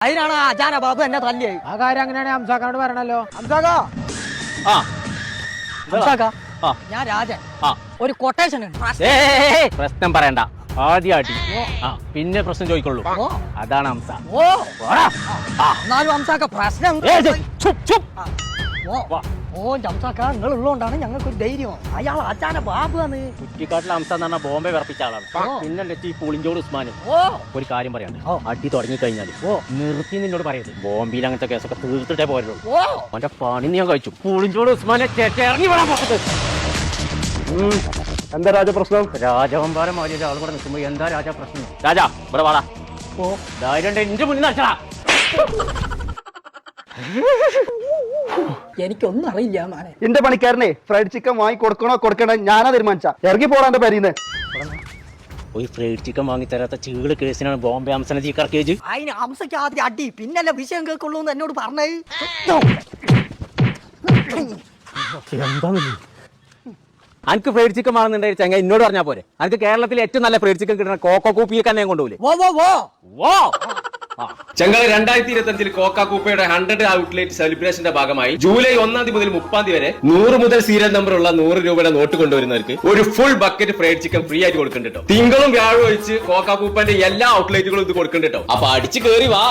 അതിനാണ് അജാന ബാബു എന്നെ തല്ലിയത്. ആ കാര്യം അങ്ങനെയാണെങ്കിൽ ഹംസാക്കാനോട് പറയണല്ലോ. ഞാൻ രാജൻ, ഒരു കൊട്ടേഷൻ ഉണ്ട്. പ്രശ്നം പറയണ്ട, ആദ്യമായിട്ട് പിന്നെ പ്രശ്നം ചോദിക്കുള്ളൂ. അതാണ് ഹംസ. എന്നാലും ഹംസാക്ക പ്രശ്നം ഹംസാക്ക നിങ്ങൾ ഉള്ളതുകൊണ്ടാണ് ഞങ്ങൾക്ക് ഒരു ധൈര്യം. അയാൾ അജാന ബാബു ആണ്. കുറ്റിക്കാട്ടിലെ ഹംസ എന്ന് പറഞ്ഞാൽ ബോംബെ വിറപ്പിച്ച ആളാണ്. പിന്നെ ഈ പുളിഞ്ചോട് ഉസ്മാനും ഒരു കാര്യം പറയാണ്ട്, അടി തുടങ്ങിക്കഴിഞ്ഞാല് നിർത്തി നിന്നോട് പറയരുത്. ബോംബെയിൽ അങ്ങനത്തെ കേസൊക്കെ തീർത്തിട്ടേ പോരുള്ളൂ. അവന്റെ പണി ഞാൻ കഴിച്ചു. പുളിഞ്ചോട് ഉസ്മാനെ ഇറങ്ങി വേണം പുറത്ത്. എന്താ രാജ പ്രശ്നം? രാജവമ്പാരം മാറിയ ആൾ കൂടെ നിൽക്കുമ്പോ എന്താ രാജ പ്രശ്നം? രാജാ ഇവിടെ വാടാ. ധൈര്യം എന്റെ മുന്നിൽ നടിച്ചടാ. എനിക്കൊന്നും അറിയില്ല മാനെ. എന്റെ പണിക്കാരനെ ഫ്രൈഡ് ചിക്കൻ വാങ്ങി കൊടുക്കണോ കൊടുക്കണോ ഞാനാ തീരുമാനിച്ച. ഇറങ്ങി പോടാ എന്റെ പേരീന്ന്. ഒരു ഫ്രൈഡ് ചിക്കൻ വാങ്ങി തരാത്ത ചീള് കേസിനാണ് ബോംബെ ഹംസനെ ചീക്കറക്കിയത്. അതിന് ഹംസയ്ക്ക് ആദ്യം അടി, പിന്നല്ല വിഷയം കേൾക്കുള്ളൂ എന്ന് എന്നോട് പറഞ്ഞത്. എനിക്ക് ഫ്രൈഡ് ചിക്കൻ വാങ്ങുന്നുണ്ടായി ചങ്ങ എന്നോട് പറഞ്ഞാൽ പോരെ. എനിക്ക് കേരളത്തിലെ ഏറ്റവും നല്ല ഫ്രൈഡ് ചിക്കൻ കിട്ടുന്ന കോക്കോ കൂപ്പിയൊക്കെ തന്നെ കൊണ്ടുപോകില്ലേ. ചെങ്കള 2025 കോക്ക കൂപ്പയുടെ 100 ഔട്ട്ലെറ്റ് സെലിബ്രേഷന്റെ ഭാഗമായി ജൂലൈ 1 മുതൽ 30 വരെ 100 മുതൽ സീരിയൽ നമ്പർ ഉള്ള 100 രൂപയുടെ നോട്ട് കൊണ്ടുവരുന്നവർക്ക് ഒരു full bucket fried chicken free ആയിട്ട് കൊടുക്കുന്നുണ്ട്. തിങ്കളും വ്യാഴം ഒഴിച്ച് കോക്ക കൂപ്പന്റെ എല്ലാ ഔട്ട്ലെറ്റുകളും ഇത് കൊടുക്കുന്നുണ്ട്. അപ്പൊ അടിച്ചു കയറി വാ.